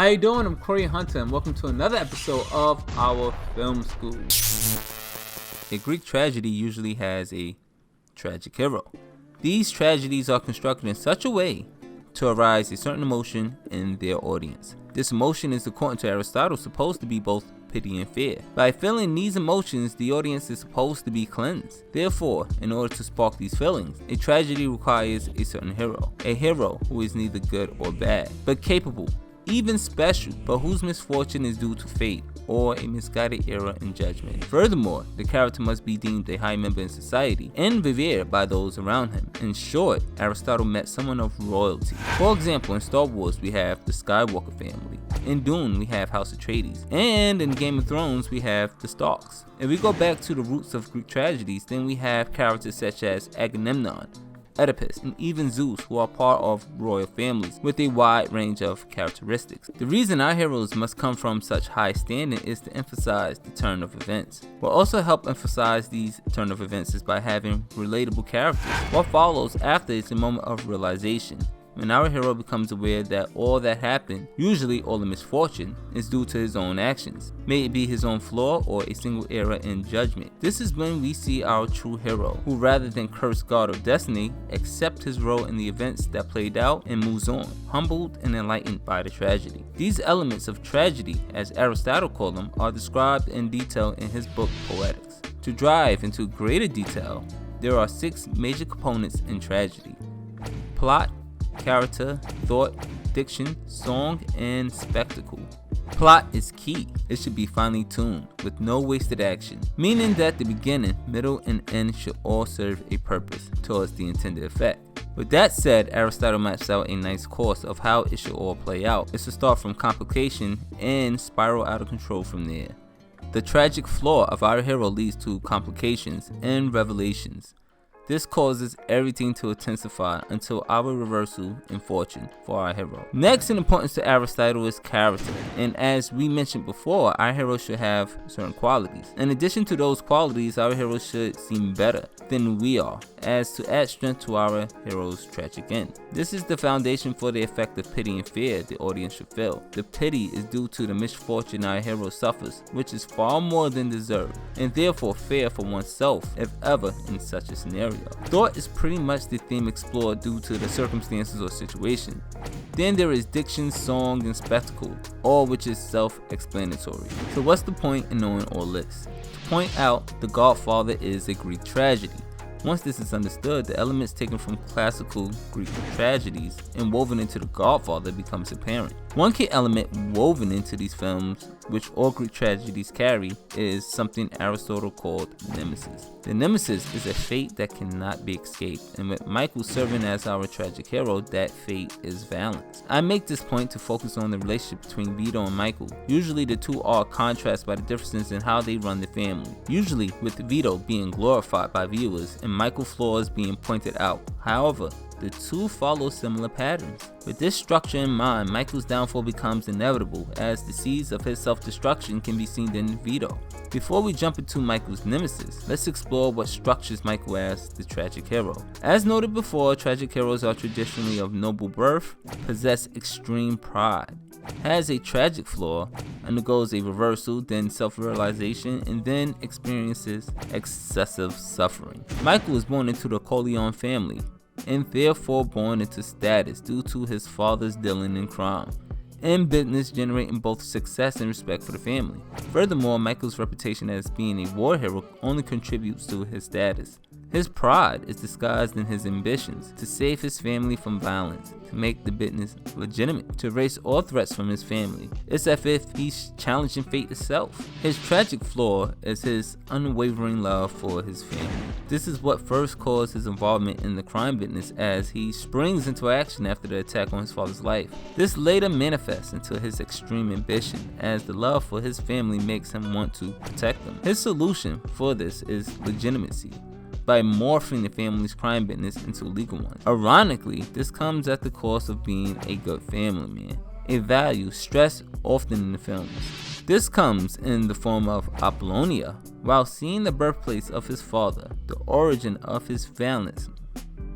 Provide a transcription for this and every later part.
How you doing? I'm Corey Hunter and welcome to another episode of our film school. A Greek tragedy usually has a tragic hero. These tragedies are constructed in such a way to arouse a certain emotion in their audience. This emotion is, according to Aristotle, supposed to be both pity and fear. By feeling these emotions, the audience is supposed to be cleansed. Therefore, in order to spark these feelings, a tragedy requires a certain hero. A hero who is neither good or bad, but capable, even special, but whose misfortune is due to fate or a misguided error in judgment. Furthermore, the character must be deemed a high member in society and revered by those around him. In short, Aristotle met someone of royalty. For example, in Star Wars we have the Skywalker family, in Dune we have House Atreides, and in Game of Thrones we have the Starks. If we go back to the roots of Greek tragedies, then we have characters such as Agamemnon, Oedipus, and even Zeus, who are part of royal families with a wide range of characteristics. The reason our heroes must come from such high standing is to emphasize the turn of events. What also help emphasize these turn of events is by having relatable characters. What follows after is a moment of realization, when our hero becomes aware that all that happened, usually all the misfortune, is due to his own actions, may it be his own flaw or a single error in judgment. This is when we see our true hero, who rather than curse God or destiny, accepts his role in the events that played out and moves on, humbled and enlightened by the tragedy. These elements of tragedy, as Aristotle called them, are described in detail in his book Poetics. To dive into greater detail, there are 6 major components in tragedy: plot, character, thought, diction, song, and spectacle. Plot is key. It should be finely tuned, with no wasted action, meaning that the beginning, middle, and end should all serve a purpose towards the intended effect. With that said, Aristotle maps out a nice course of how it should all play out. It's to start from complication and spiral out of control from there. The tragic flaw of our hero leads to complications and revelations. This causes everything to intensify until our reversal in fortune for our hero. Next in importance to Aristotle is character, and as we mentioned before, our hero should have certain qualities. In addition to those qualities, our hero should seem better than we are, as to add strength to our hero's tragic end. This is the foundation for the effect of pity and fear the audience should feel. The pity is due to the misfortune our hero suffers, which is far more than deserved, and therefore fear for oneself, if ever in such a scenario. Thought is pretty much the theme explored due to the circumstances or situation. Then there is diction, song, and spectacle, all which is self-explanatory. So what's the point in knowing all this? To point out, the Godfather is a Greek tragedy. Once this is understood, the elements taken from classical Greek tragedies and woven into The Godfather becomes apparent. One key element woven into these films, which all Greek tragedies carry, is something Aristotle called Nemesis. The Nemesis is a fate that cannot be escaped, and with Michael serving as our tragic hero, that fate is Valence. I make this point to focus on the relationship between Vito and Michael. Usually the two are contrasted by the differences in how they run the family, usually with Vito being glorified by viewers and Michael's flaws being pointed out. However, the two follow similar patterns. With this structure in mind, Michael's downfall becomes inevitable, as the seeds of his self-destruction can be seen in Vito. Before we jump into Michael's nemesis, let's explore what structures Michael as the tragic hero. As noted before, tragic heroes are traditionally of noble birth, possess extreme pride, has a tragic flaw, undergoes a reversal, then self-realization, and then experiences excessive suffering. Michael was born into the Corleone family, and therefore born into status due to his father's dealing in crime and business, generating both success and respect for the family. Furthermore, Michael's reputation as being a war hero only contributes to his status. His pride is disguised in his ambitions to save his family from violence, to make the business legitimate, to erase all threats from his family. It's as if he's challenging fate itself. His tragic flaw is his unwavering love for his family. This is what first caused his involvement in the crime business, as he springs into action after the attack on his father's life. This later manifests into his extreme ambition, as the love for his family makes him want to protect them. His solution for this is legitimacy, by morphing the family's crime business into a legal one. Ironically, this comes at the cost of being a good family man, a value stressed often in the films. This comes in the form of Apollonia, while seeing the birthplace of his father, the origin of his violence.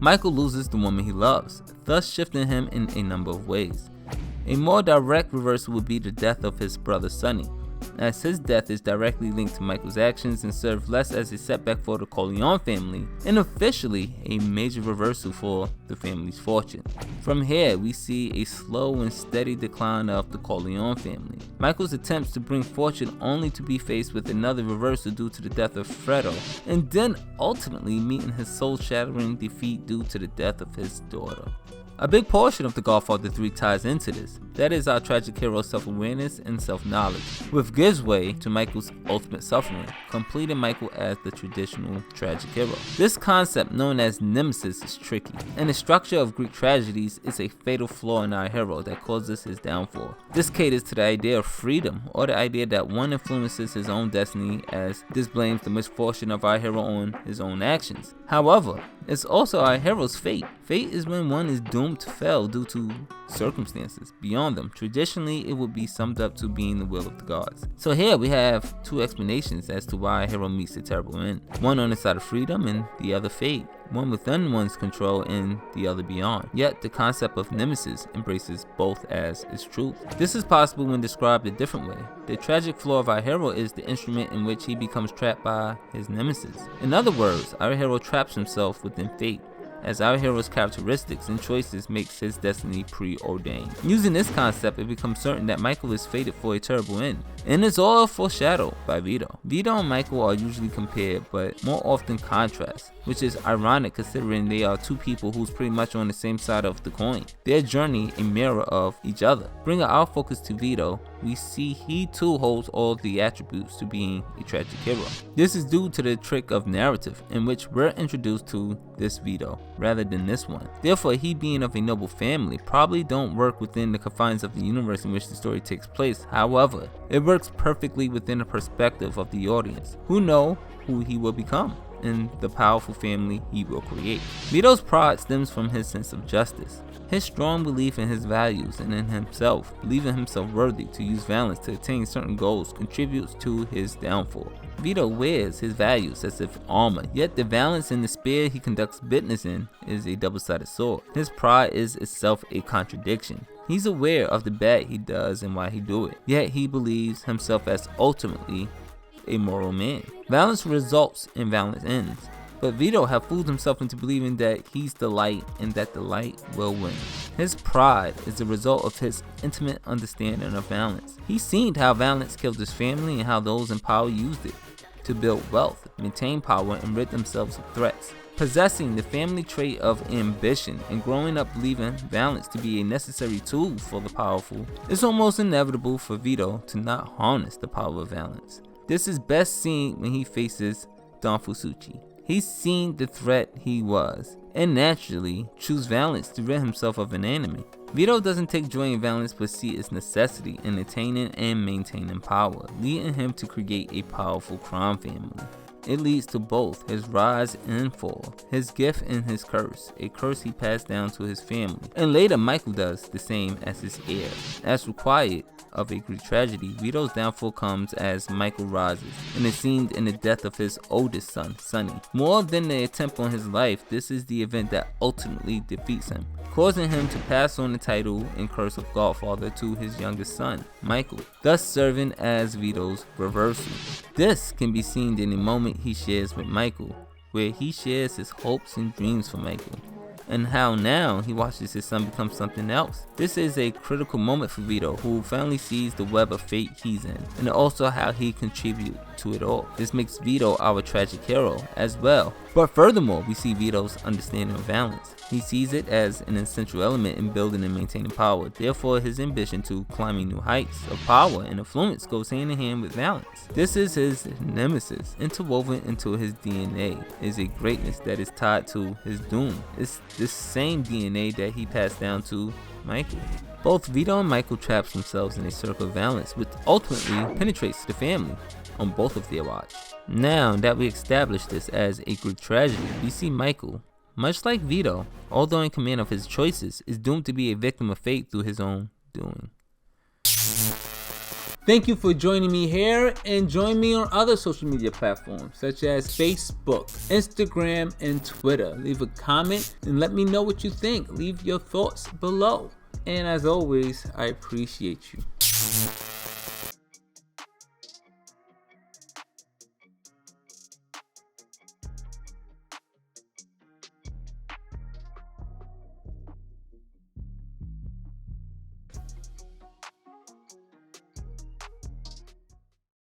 Michael loses the woman he loves, thus shifting him in a number of ways. A more direct reversal would be the death of his brother Sonny, as his death is directly linked to Michael's actions and served less as a setback for the Corleone family and officially a major reversal for the family's fortune. From here, we see a slow and steady decline of the Corleone family. Michael's attempts to bring fortune only to be faced with another reversal due to the death of Fredo, and then ultimately meeting his soul-shattering defeat due to the death of his daughter. A big portion of The Godfather 3 ties into this. That is our tragic hero's self-awareness and self-knowledge, which gives way to Michael's ultimate suffering, completing Michael as the traditional tragic hero. This concept, known as Nemesis, is tricky, and the structure of Greek tragedies is a fatal flaw in our hero that causes his downfall. This caters to the idea of freedom, or the idea that one influences his own destiny, as this blames the misfortune of our hero on his own actions. However, it's also our hero's fate. Fate is when one is doomed to fail due to circumstances beyond them. Traditionally, it would be summed up to being the will of the gods. So here we have two explanations as to why a hero meets a terrible end. One on the side of freedom and the other fate. One within one's control and the other beyond. Yet the concept of Nemesis embraces both as its truth. This is possible when described a different way. The tragic flaw of our hero is the instrument in which he becomes trapped by his nemesis. In other words, our hero traps himself within fate, as our hero's characteristics and choices makes his destiny preordained. Using this concept, it becomes certain that Michael is fated for a terrible end, and it's all foreshadowed by Vito. Vito and Michael are usually compared, but more often contrast, which is ironic considering they are two people who's pretty much on the same side of the coin. Their journey a mirror of each other. Bringing our focus to Vito, we see he too holds all the attributes to being a tragic hero. This is due to the trick of narrative, in which we're introduced to this Vito rather than this one. Therefore, he being of a noble family probably don't work within the confines of the universe in which the story takes place. However, it works perfectly within the perspective of the audience, who know who he will become and the powerful family he will create. Vito's pride stems from his sense of justice. His strong belief in his values and in himself, believing himself worthy to use violence to attain certain goals, contributes to his downfall. Vito wears his values as if armor, yet the violence in the sphere he conducts business in is a double-sided sword. His pride is itself a contradiction. He's aware of the bad he does and why he do it, yet he believes himself as ultimately a moral man. Violence results in violence ends. But Vito have fooled himself into believing that he's the light and that the light will win. His pride is the result of his intimate understanding of violence. He's seen how violence killed his family and how those in power used it to build wealth, maintain power, and rid themselves of threats. Possessing the family trait of ambition and growing up believing violence to be a necessary tool for the powerful, it's almost inevitable for Vito to not harness the power of violence. This is best seen when he faces Don Fusucci. He's seen the threat he was, and naturally choose violence to rid himself of an enemy. Vito doesn't take joy in violence but see its necessity in attaining and maintaining power, leading him to create a powerful crime family. It leads to both his rise and fall, his gift and his curse, a curse he passed down to his family, and later Michael does the same as his heir. As required of a Greek tragedy, Vito's downfall comes as Michael rises, and is seen in the death of his oldest son, Sonny. More than the attempt on his life, this is the event that ultimately defeats him, causing him to pass on the title and curse of Godfather to his youngest son, Michael, thus serving as Vito's reversal. This can be seen in the moment he shares with Michael, where he shares his hopes and dreams for Michael, and how now he watches his son become something else. This is a critical moment for Vito, who finally sees the web of fate he's in, and also how he contributes to it all. This makes Vito our tragic hero as well. But furthermore, we see Vito's understanding of balance. He sees it as an essential element in building and maintaining power. Therefore, his ambition to climbing new heights of power and influence goes hand in hand with balance. This is his nemesis. Interwoven into his DNA is a greatness that is tied to his doom. It's this same DNA that he passed down to Michael. Both Vito and Michael traps themselves in a circle of violence, which ultimately penetrates the family on both of their watch. Now that we established this as a Greek tragedy, we see Michael, much like Vito, although in command of his choices, is doomed to be a victim of fate through his own doing. Thank you for joining me here, and join me on other social media platforms such as Facebook, Instagram, and Twitter. Leave a comment and let me know what you think. Leave your thoughts below. And as always, I appreciate you.